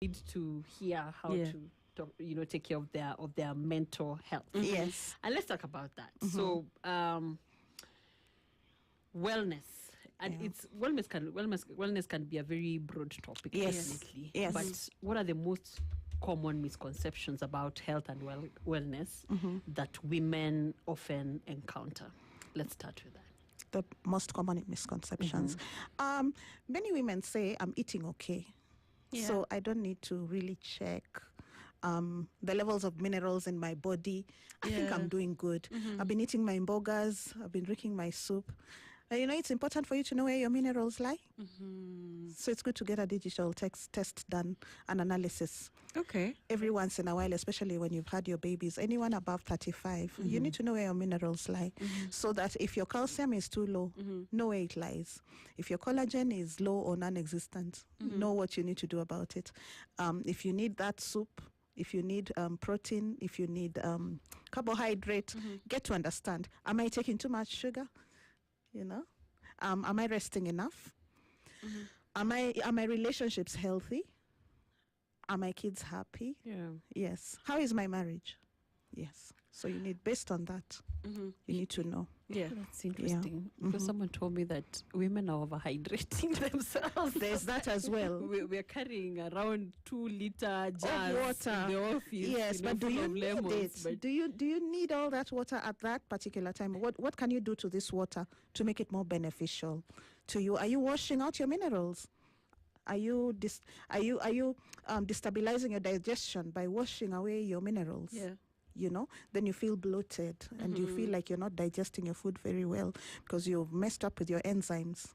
need to hear how to talk, take care of their mental health. Yes. And let's talk about that. So wellness. And it's wellness can be a very broad topic, definitely. Yes. But what are the most common misconceptions about health and wellness that women often encounter? Let's start with that. The most common misconceptions. Many women say, I'm eating okay. Yeah. So I don't need to really check the levels of minerals in my body. I think I'm doing good. I've been eating my mbogas. I've been drinking my soup. It's important for you to know where your minerals lie. So it's good to get a digital test done, an analysis. Okay. Every once in a while, especially when you've had your babies. Anyone above 35, you need to know where your minerals lie. So that if your calcium is too low, know where it lies. If your collagen is low or non-existent, know what you need to do about it. If you need that soup, if you need protein, if you need carbohydrate, get to understand. Am I taking too much sugar? Am I resting enough? Are my relationships healthy? Are my kids happy? Yeah. Yes. How is my marriage? Yes. So you need, based on that, you need to know. Yeah, that's interesting. Because someone told me that women are overhydrating themselves. There's that as well. We're carrying around 2-liter jars of water in the office. Yes, but do you need it? Do you need all that water at that particular time? What can you do to this water to make it more beneficial to you? Are you washing out your minerals? Are you destabilizing your digestion by washing away your minerals? Yeah. Then you feel bloated and you feel like you're not digesting your food very well because you've messed up with your enzymes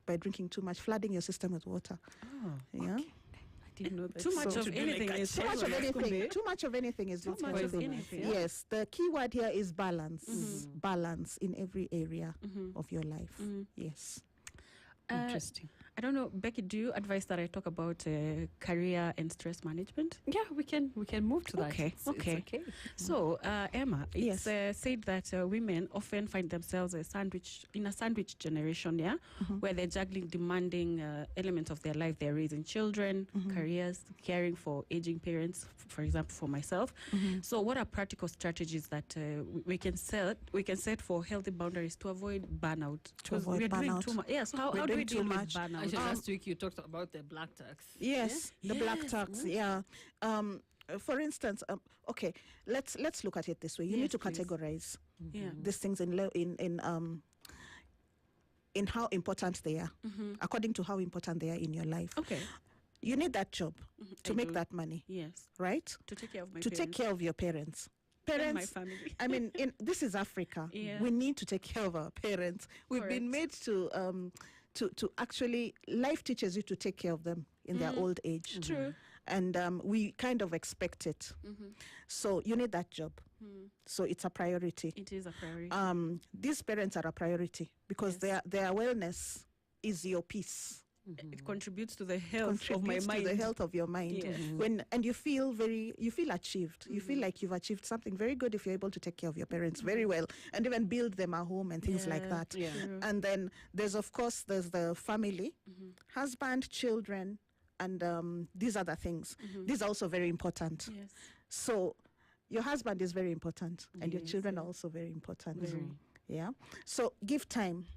by drinking too much, flooding your system with water. Oh, yeah. Okay. I didn't know that. Too much of anything is too much of anything. Too much of anything is not healthy. Yes, the key word here is balance. Balance in every area of your life. Yes. Interesting. I don't know, Becky, do you advise that I talk about career and stress management? Yeah, we can move to that. Okay. It's okay. So, Emma, it's said that women often find themselves in a sandwich generation, where they're juggling demanding elements of their life. They're raising children, careers, caring for aging parents, for example, for myself. So, what are practical strategies that we can set for healthy boundaries to avoid burnout? To avoid we're burnout. Doing too much. Yes. How do we deal with burnout? Actually, last week you talked about the black tax. Yes, the black tax. Yeah. For instance, okay, let's look at it this way. You need to categorize these things in how important they are, according to how important they are in your life. Okay. You need that job to make that money. Yes. Right? To take care of take care of your parents. And my family. I mean, this is Africa. Yeah. We need to take care of our parents. We've been made to actually, life teaches you to take care of them in their old age. True. And we kind of expect it. So you need that job. So it's a priority. It is a priority. These parents are a priority because their wellness is your peace. It contributes to the health of my mind. To the health of your mind. Yes. And you feel achieved. You feel like you've achieved something very good if you're able to take care of your parents very well and even build them a home and things like that. Yeah. And then there's the family, husband, children, and these other things. These are also very important. Yes. So your husband is very important and your children are also very important. Very. Yeah. So give time.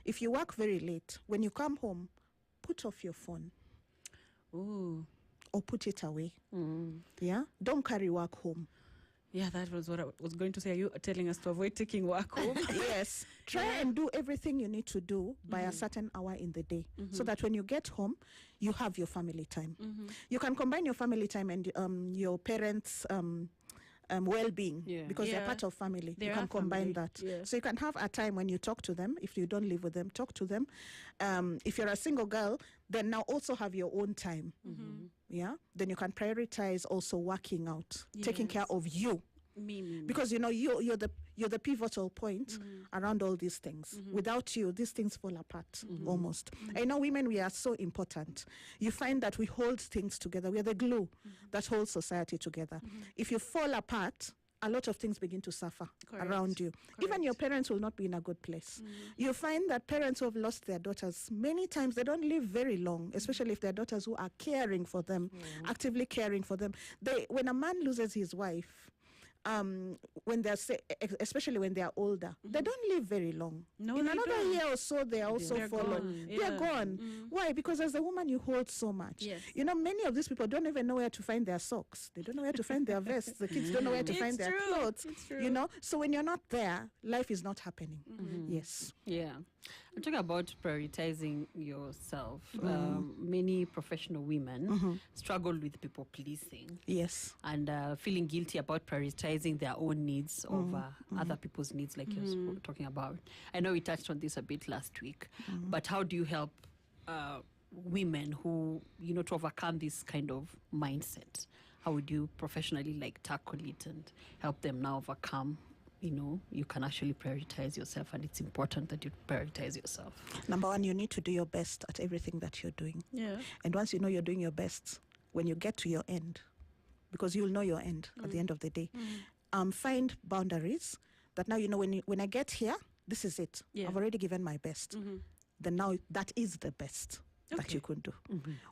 If you work very late, when you come home, put off your phone. Ooh. Or put it away. Yeah? Don't carry work home. Yeah, that was what I was going to say. Are you telling us to avoid taking work home? Yes. Try and do everything you need to do by a certain hour in the day so that when you get home, you have your family time. You can combine your family time and your parents' well-being because they're part of family. You can combine that. Yeah. So you can have a time when you talk to them. If you don't live with them, talk to them. If you're a single girl, then now also have your own time. Yeah. Then you can prioritize also working out, taking care of you. Me. Because you're the pivotal point around all these things. Without you, these things fall apart almost. I know women, we are so important. You find that we hold things together. We are the glue that holds society together. If you fall apart, a lot of things begin to suffer Correct. around you. Correct. Even your parents will not be in a good place. You find that parents who have lost their daughters, many times they don't live very long, especially if they're daughters who are caring for them, actively caring for them. When a man loses his wife, when they're especially when they are older, they don't live very long. No, in they another don't. year or so, they also They're follow. gone. They're Yeah. gone. Why? Because as a woman, you hold so much. Yes. You know, many of these people don't even know where to find their socks. They don't know where to find their vests. The kids don't know where to find their true. clothes. It's true. You know, so when you're not there, life is not happening. Yes. Yeah. I'm talking about prioritizing yourself. Many professional women struggle with people pleasing Yes. and feeling guilty about prioritizing their own needs over other people's needs, like you're talking about. I know we touched on this a bit last week, but how do you help women who, to overcome this kind of mindset? How would you professionally tackle it and help them now overcome? You can actually prioritize yourself, and it's important that you prioritize yourself. Number one, you need to do your best at everything that you're doing. Yeah. And once you know you're doing your best, when you get to your end, because you'll know your end at the end of the day, find boundaries that now, when I get here, this is it. Yeah. I've already given my best. Then now that is the best that you could do.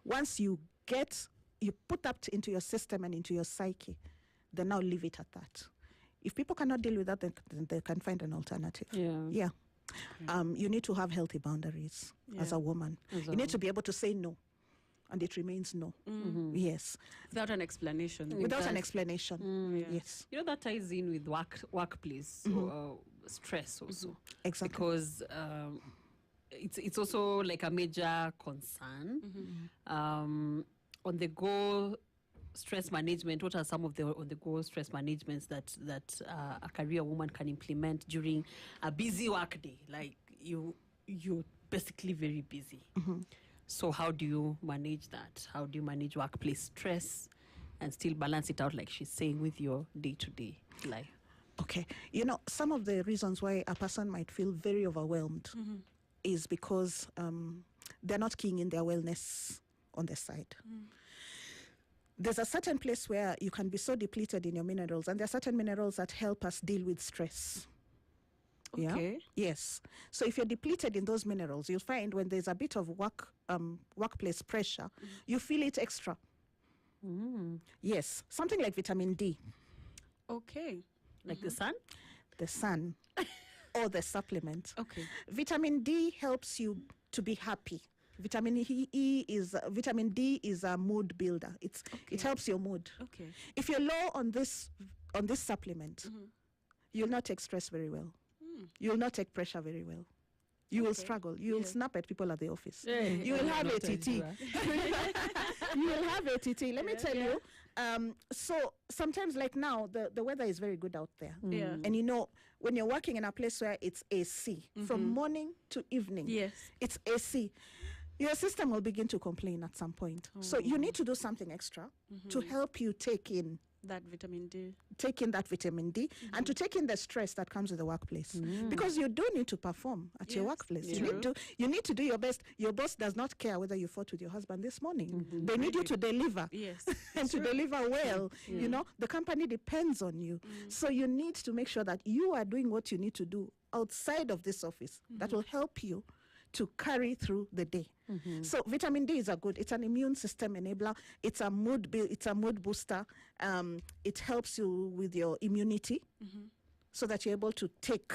Once you put that into your system and into your psyche, then now leave it at that. If people cannot deal with that, then they can find an alternative. Yeah. You need to have healthy boundaries as a woman. You need to be able to say no, and it remains no. Yes. Without an explanation. Without an explanation. Yes. That ties in with workplace stress also. Exactly. Because it's also like a major concern. On the go stress management, what are some of the on-the-go stress managements that a career woman can implement during a busy work day? Like you're basically very busy. So how do you manage that? How do you manage workplace stress and still balance it out, like she's saying, with your day-to-day life? Okay. Some of the reasons why a person might feel very overwhelmed is because they're not keying in their wellness on their side. There's a certain place where you can be so depleted in your minerals, and there are certain minerals that help us deal with stress. Okay. Yeah? Yes. So if you're depleted in those minerals, you'll find when there's a bit of workplace pressure, you feel it extra. Yes. Something like vitamin D. Okay. Like the sun? The sun or the supplement. Okay. Vitamin D helps you to be happy. Vitamin D is a mood builder. It helps your mood. Okay. If you're low on this supplement, you'll not take stress very well. You'll not take pressure very well. You will struggle. You'll snap at people at the office. You will have ATT. You will have ATT. Let me tell you. So sometimes, like now, the weather is very good out there. Yeah. And when you're working in a place where it's AC, from morning to evening, it's AC, your system will begin to complain at some point. So you need to do something extra to help you take in that vitamin D. And to take in the stress that comes with the workplace. Because you do need to perform at your workplace. You need to do your best. Your boss does not care whether you fought with your husband this morning. They need you to deliver. Yes. And to deliver well. The company depends on you. So you need to make sure that you are doing what you need to do outside of this office that will help you to carry through the day. So vitamin D is it's an immune system enabler. It's a mood booster. It helps you with your immunity so that you're able to take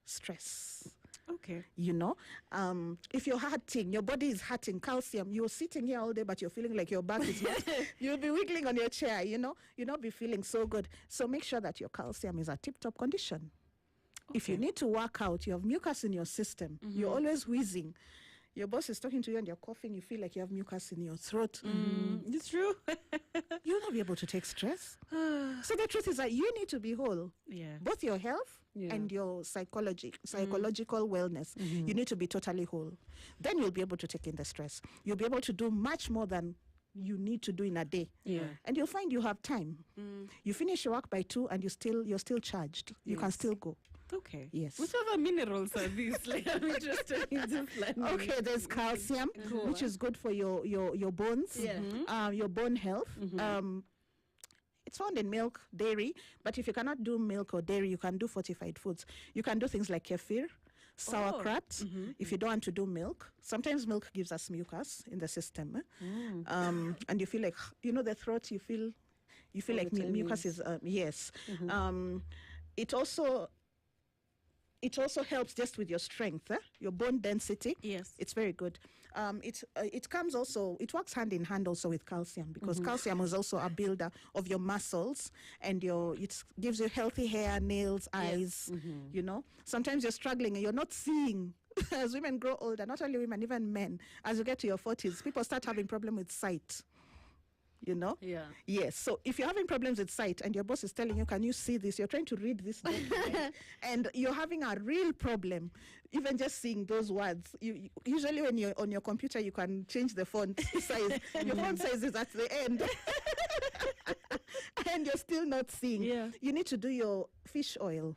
stress. Okay. If you're hurting, your body is hurting, calcium, you're sitting here all day, but you're feeling like your back is not, you'll be wiggling on your chair, you'll not be feeling so good. So make sure that your calcium is at tip-top condition. Okay. If you need to work out, you have mucus in your system, you're always wheezing, your boss is talking to you and you're coughing, you feel like you have mucus in your throat. It's true. You'll not be able to take stress. So the truth is that you need to be whole. Yeah. Both your health and your psychological wellness. You need to be totally whole. Then you'll be able to take in the stress. You'll be able to do much more than you need to do in a day. Yeah. And you'll find you have time. You finish your work by 2 and you're still charged. You can still go. Okay. Yes. Which other minerals are these? I'm interested in just learning. Okay, there's calcium, which is good for your bones, your bone health. It's found in milk, dairy, but if you cannot do milk or dairy, you can do fortified foods. You can do things like kefir, sauerkraut, if you don't want to do milk. Sometimes milk gives us mucus in the system. And you feel like, the throat, you feel like mucus is, yes. It also helps just with your strength, your bone density. Yes. It's very good. It works hand in hand also with calcium, because calcium is also a builder of your muscles, and it gives you healthy hair, nails, eyes, Sometimes you're struggling and you're not seeing. As women grow older, not only women, even men, as you get to your 40s, people start having problem with sight. Yeah. Yes. So if you're having problems with sight and your boss is telling you, can you see this? You're trying to read this document and you're having a real problem, even just seeing those words. Usually when you're on your computer, you can change the font size. Your font size is at the end. And you're still not seeing. Yeah. You need to do your fish oil.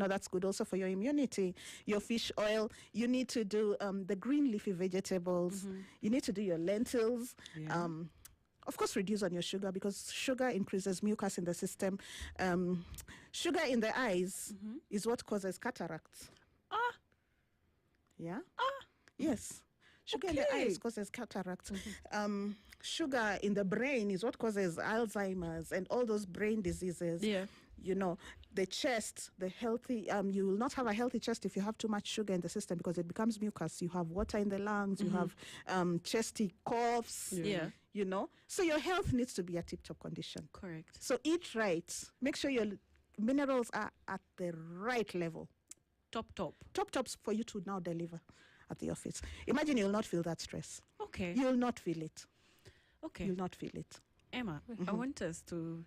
That's good also for your immunity. Your fish oil. You need to do the green leafy vegetables. You need to do your lentils. Yeah. Of course, reduce on your sugar, because sugar increases mucus in the system. Sugar in the eyes is what causes cataracts. Yeah? Yes. Sugar in the eyes causes cataracts. Sugar in the brain is what causes Alzheimer's and all those brain diseases. Yeah. The chest, the healthy, you will not have a healthy chest if you have too much sugar in the system, because it becomes mucus. You have water in the lungs, you have chesty coughs, So your health needs to be a tip-top condition. Correct. So eat right. Make sure your minerals are at the right level. Top. Top-tops for you to now deliver at the office. Imagine you'll not feel that stress. Okay. You'll not feel it. Okay. You'll not feel it. Emma, I want us to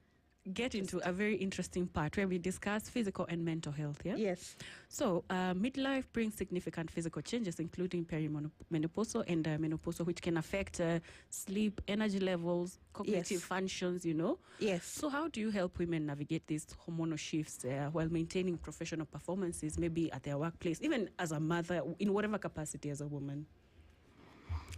get into a very interesting part where we discuss physical and mental health. Yeah. Yes. So midlife brings significant physical changes, including perimenopausal and menopausal, which can affect sleep, energy levels, cognitive functions. Yes. So how do you help women navigate these hormonal shifts while maintaining professional performances, maybe at their workplace, even as a mother, in whatever capacity as a woman?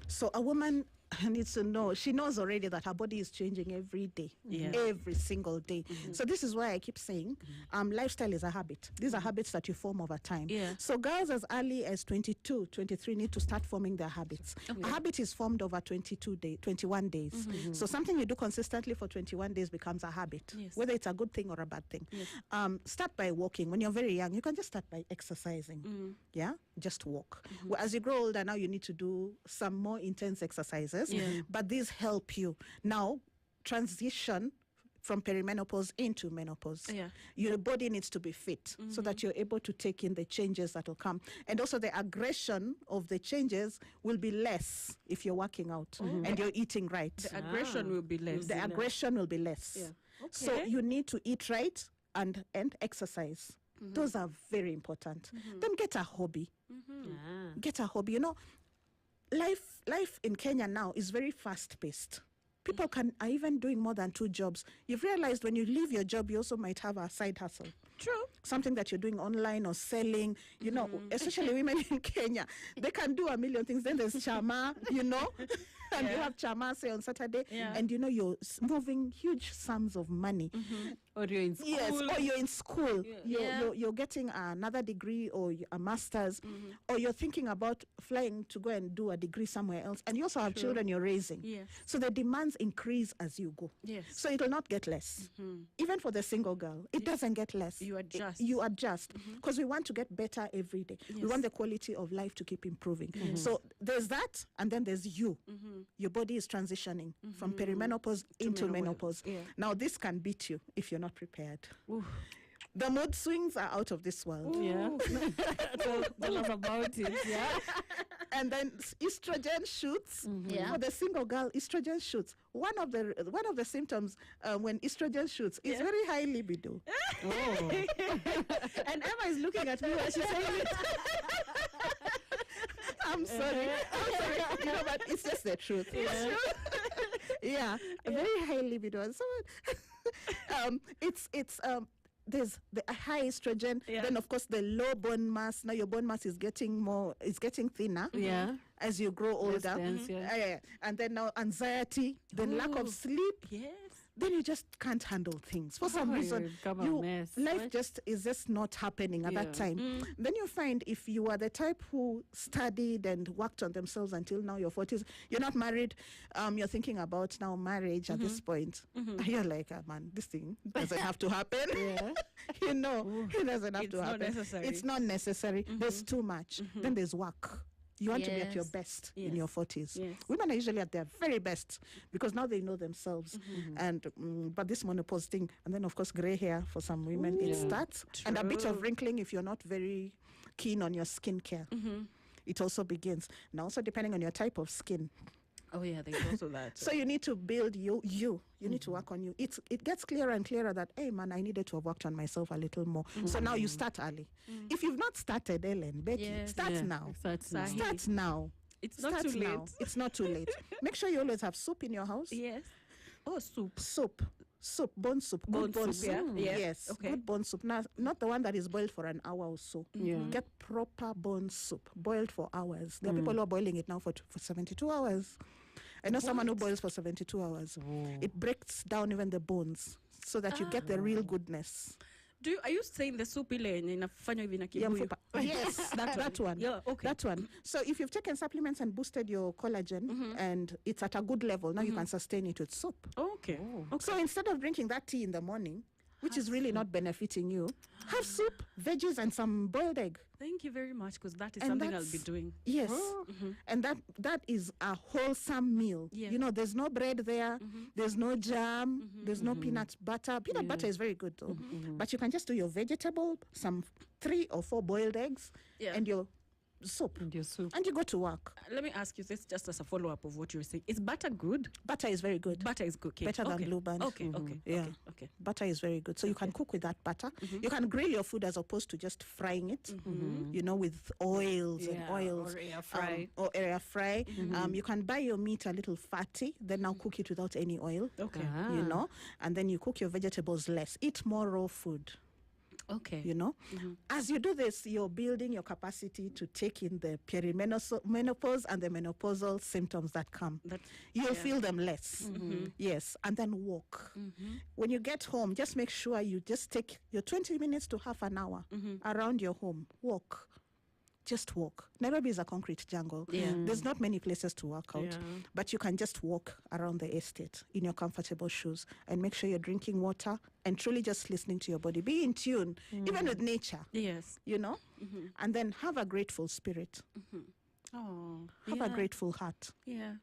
So a woman needs to know, she knows already that her body is changing every day, every single day. So this is why I keep saying lifestyle is a habit. These are habits that you form over time. Yeah. So girls as early as 22, 23 need to start forming their habits. A habit is formed over 21 days. So something you do consistently for 21 days becomes a habit, whether it's a good thing or a bad thing. Start by walking. When you're very young, you can just start by exercising. Yeah, just walk. Well, as you grow older, now you need to do some more intense exercises. But these help you now transition from perimenopause into menopause. Your body needs to be fit so that you're able to take in the changes that will come. And also the aggression of the changes will be less if you're working out and you're eating right. The aggression will be less. The aggression will be less. So you need to eat right and exercise. Those are very important. Then get a hobby. Get a hobby. Life in Kenya now is very fast-paced. People are even doing more than 2 jobs. You've realized when you leave your job, you also might have a side hustle. True. Something that you're doing online or selling, especially women in Kenya. They can do a million things. Then there's chama, and you have chama, say, on Saturday, and, you're moving huge sums of money. Or you're in school. Yes, or you're in school. You're getting another degree or a master's, or you're thinking about flying to go and do a degree somewhere else. And you also have children you're raising. So the demands increase as you go. So it will not get less. Even for the single girl, it doesn't get less. You adjust. Because we want to get better every day. We want the quality of life to keep improving. So there's that, and then there's you. Your body is transitioning from perimenopause into menopause. Now this can beat you if you're not prepared. The mood swings are out of this world. Tell us about it. And then estrogen shoots. For the single girl, estrogen shoots. One of the symptoms when estrogen shoots is very high libido. And Emma is looking at me while she's saying it. I'm sorry. But it's just the truth. A very high libido. And so there's the high estrogen, then of course the low bone mass. Now your bone mass is getting thinner as you grow older. And then now anxiety, then lack of sleep. then you just can't handle things. For some reason, life is just not happening at that time. Then you find if you are the type who studied and worked on themselves until now, your 40s, you're not married, you're thinking about now marriage at this point. You're like, man, this thing doesn't have to happen. You know, it doesn't have to happen. It's not necessary. There's too much. Then there's work. You want to be at your best in your 40s. Women are usually at their very best because now they know themselves. And but this menopause thing, and then of course gray hair for some women, it starts. True. And a bit of wrinkling if you're not very keen on your skincare. It also begins. Now also depending on your type of skin. Oh yeah, there's also that. So you need to build you. You need to work on you. It gets clearer and clearer that, hey man, I needed to have worked on myself a little more. So now you start early. If you've not started, Ellen, Becky, start now. Start now. It's not too late. It's not too late. Make sure you always have soup in your house. Yes. Oh, soup. Soup, bone soup. Good bone soup. Yeah. Yes. Okay. Good bone soup. Now, not the one that is boiled for an hour or so. Get proper bone soup, boiled for hours. There are people who are boiling it now for 72 hours. I know someone who boils for 72 hours. It breaks down even the bones so that you get the real goodness. Are you saying the soup ile inafanya hivi na kibuyu? Yes, that one. Yeah, okay. That one. So if you've taken supplements and boosted your collagen and it's at a good level, now you can sustain it with soup. Okay. So instead of drinking that tea in the morning, which is really not benefiting you, have soup, veggies, and some boiled egg. Thank you very much, because that is something I'll be doing. Yes. And that is a wholesome meal. Yeah. You know, there's no bread there. There's no jam. There's no peanut butter. Peanut butter is very good, though. But you can just do your vegetable, some 3 or 4 boiled eggs, and your soup. And you go to work. Let me ask you this just as a follow-up of what you were saying. Is butter good? Butter is very good. Butter is good. Okay. Better than Blue Band. Okay. Yeah. Okay. Butter is very good. So you can cook with that butter. You can grill your food as opposed to just frying it, you know, with oils and oils. Or air fry. You can buy your meat a little fatty, then now cook it without any oil. Okay. You know, and then you cook your vegetables less. Eat more raw food. Okay. You know, as you do this, you're building your capacity to take in the perimenopause and the menopausal symptoms that come. You'll feel them less. Yes. And then walk. When you get home, just make sure you just take your 20 minutes to half an hour around your home. Walk. Just walk. Nairobi is a concrete jungle. There's not many places to work out, but you can just walk around the estate in your comfortable shoes and make sure you're drinking water and truly just listening to your body. Be in tune, even with nature. Yes. You know? And then have a grateful spirit. Have a grateful heart. Yeah.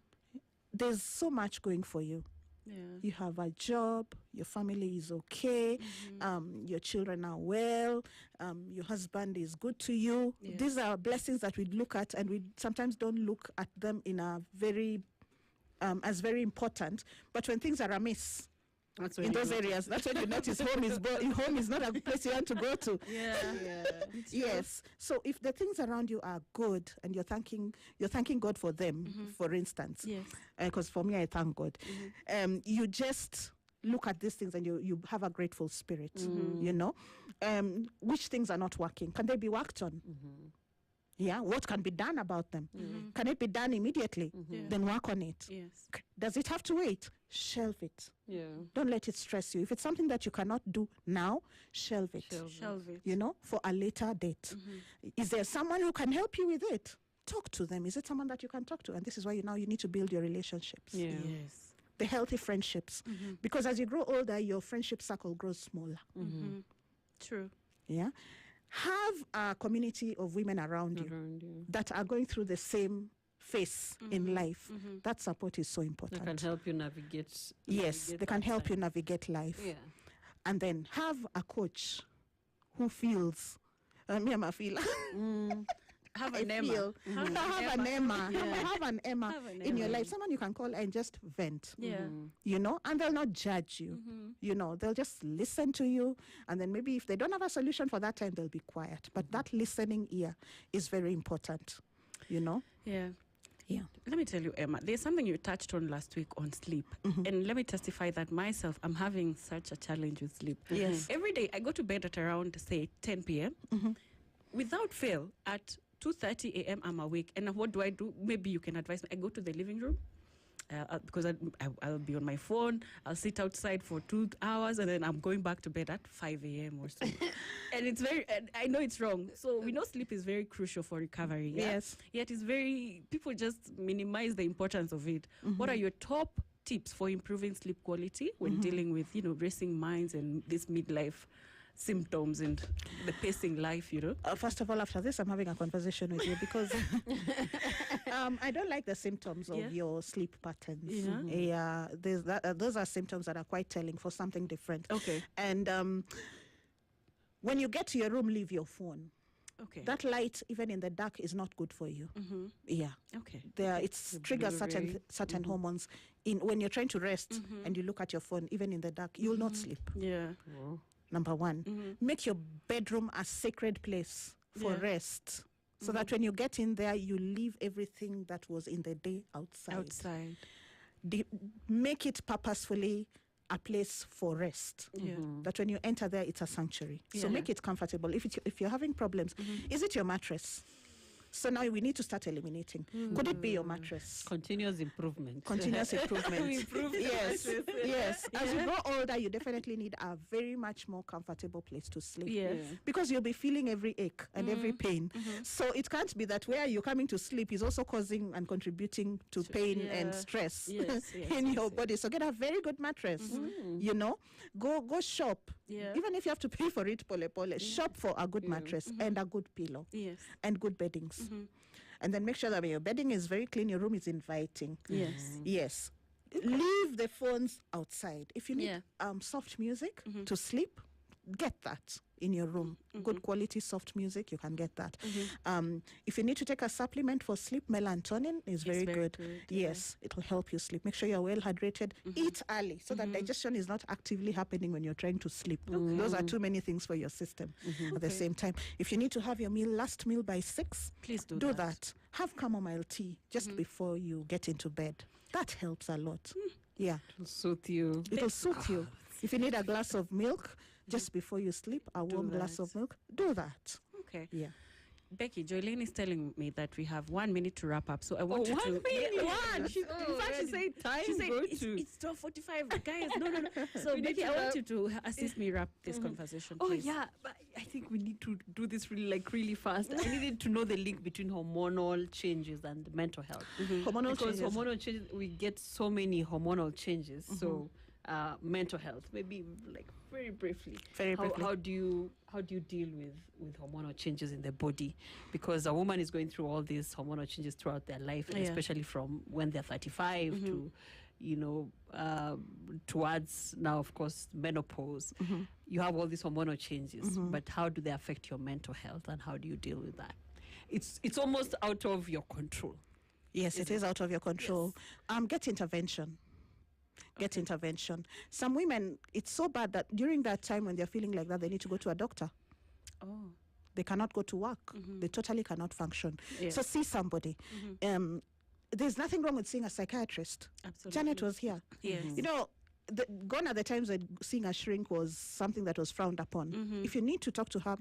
There's so much going for you. Yeah. You have a job, your family is okay, your children are well, your husband is good to you. These are blessings that we look at, and we sometimes don't look at them in a very as very important. But when things are amiss in those areas, that's when you notice home is not a place you want to go to. Yes. So if the things around you are good and you're thanking God for them, for instance, because for me I thank God, you just look at these things and you have a grateful spirit. You know, which things are not working? Can they be worked on? Yeah, what can be done about them? Can it be done immediately? Then work on it. Yes. Does it have to wait? Shelve it. Don't let it stress you. If it's something that you cannot do now, shelve it. Shelve it. You know, for a later date. Is there someone who can help you with it? Talk to them. Is it someone that you can talk to? And this is why you need to build your relationships. Yes. The healthy friendships. Because as you grow older, your friendship circle grows smaller. True. Yeah. Have a community of women around you that are going through the same phase in life. That support is so important. They can help you navigate. Yes, they can help you navigate life. Yeah. And then have a coach who feels, me, I'm a feeler. Have an Emma. Have an Emma in your life. Someone you can call and just vent. You know, and they'll not judge you. You know, they'll just listen to you. And then maybe if they don't have a solution for that time, they'll be quiet. But that listening ear is very important, you know? Yeah. Let me tell you, Emma, there's something you touched on last week on sleep. And let me testify that myself, I'm having such a challenge with sleep. Yes. Every day, I go to bed at around, say, 10 p.m. Without fail, at 2:30 a.m. I'm awake. And what do? Maybe you can advise me. I go to the living room. because I'll be on my phone. I'll sit outside for 2 hours, and then I'm going back to bed at 5 a.m. or so. And it's and I know it's wrong. So we know sleep is very crucial for recovery. Yeah? Yes. Yet people just minimize the importance of it. What are your top tips for improving sleep quality when dealing with, racing minds and this midlife symptoms and the pacing life, First of all, after this, I'm having a conversation with you because I don't like the symptoms of your sleep patterns. Yeah, those are symptoms that are quite telling for something different. Okay. And when you get to your room, leave your phone. Okay. That light, even in the dark, is not good for you. Yeah. Okay. It triggers certain hormones. When you're trying to rest and you look at your phone, even in the dark, you'll not sleep. Yeah. Wow. Number one, make your bedroom a sacred place for rest. So that when you get in there, you leave everything that was in the day outside. Make it purposefully a place for rest. That when you enter there, it's a sanctuary. So make it comfortable. If you're having problems, is it your mattress? So now we need to start eliminating. Could it be your mattress? Continuous improvement. Continuous improvement. Yes. Yeah. As you grow older, you definitely need a very much more comfortable place to sleep. Yes. Because you'll be feeling every ache and every pain. So it can't be that where you're coming to sleep is also causing and contributing to pain and stress in your body. So get a very good mattress. Go shop. Yeah. Even if you have to pay for it, pole, shop for a good mattress and a good pillow. Yes. And good beddings. And then make sure that when your bedding is very clean, your room is inviting. Yes. Leave the phones outside. If you need soft music to sleep, get that in your room. Good quality soft music, you can get that. If you need to take a supplement for sleep, melatonin is very good. Yes, it will help you sleep. Make sure you're well hydrated. Eat early so that digestion is not actively happening when you're trying to sleep. Those are too many things for your system at the same time. If you need to have your last meal by 6, please do that. Have chamomile tea just before you get into bed. That helps a lot. Yeah. It'll soothe you. It'll soothe you. If you need a glass of milk just before you sleep, a warm glass of milk, do that. Okay. Yeah. Becky, Joyline is telling me that we have 1 minute to wrap up. So I want you to... 1 minute? One! In fact, she said, it's 12:45. Guys, no. So, Becky, I want you to assist me wrap this conversation, please. Oh, yeah. But I think we need to do this really fast. I needed to know the link between hormonal changes and mental health. Hormonal changes, we get so many hormonal changes. So, mental health, maybe very briefly. How do you deal with hormonal changes in the body? Because a woman is going through all these hormonal changes throughout their life, and especially from when they're 35 to towards now, of course, menopause. You have all these hormonal changes, but how do they affect your mental health, and how do you deal with that? It's almost out of your control. Yes, it is out of your control. Get intervention. Get intervention. Some women, it's so bad that during that time when they're feeling like that, they need to go to a doctor. Oh. They cannot go to work. They totally cannot function. Yes. So see somebody. There's nothing wrong with seeing a psychiatrist. Absolutely. Janet was here. Yes. Gone are the times when seeing a shrink was something that was frowned upon. If you need to talk to her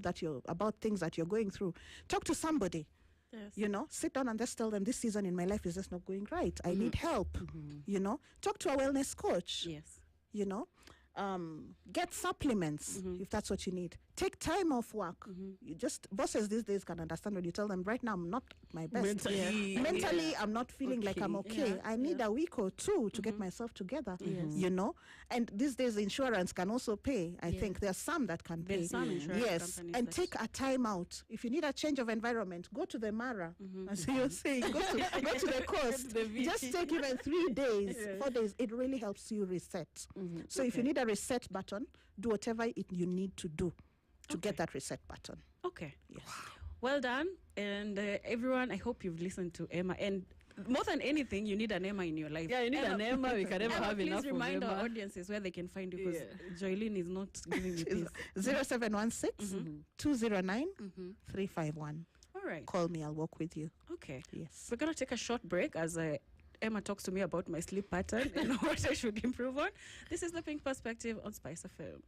about things that you're going through, talk to somebody. Yes. Sit down and just tell them this season in my life is just not going right. I need help. Talk to a wellness coach. Yes. Get supplements if that's what you need. Take time off work. Bosses these days can understand when you tell them, right now I'm not my best. Mentally I'm not feeling like I'm okay. I need a week or two to get myself together. And these days insurance can also pay. I think there's some that can pay. There's some insurance companies and take a time out. If you need a change of environment, go to the Mara. As you're saying, go to the coast. Just take even 3 days, 4 days. It really helps you reset. So if you need a reset button, do whatever you need to do to get that reset button. Okay. Yes. Well done. And everyone, I hope you've listened to Emma. And more than anything, you need an Emma in your life. Yeah, you need an Emma. We can never have enough. Please remind our audiences where they can find you, because Joyline is not giving me this. 0716 209 351. All right. Call me. I'll work with you. Okay. Yes. We're going to take a short break as Emma talks to me about my sleep pattern and what I should improve on. This is The Pink Perspective on SpiceFM.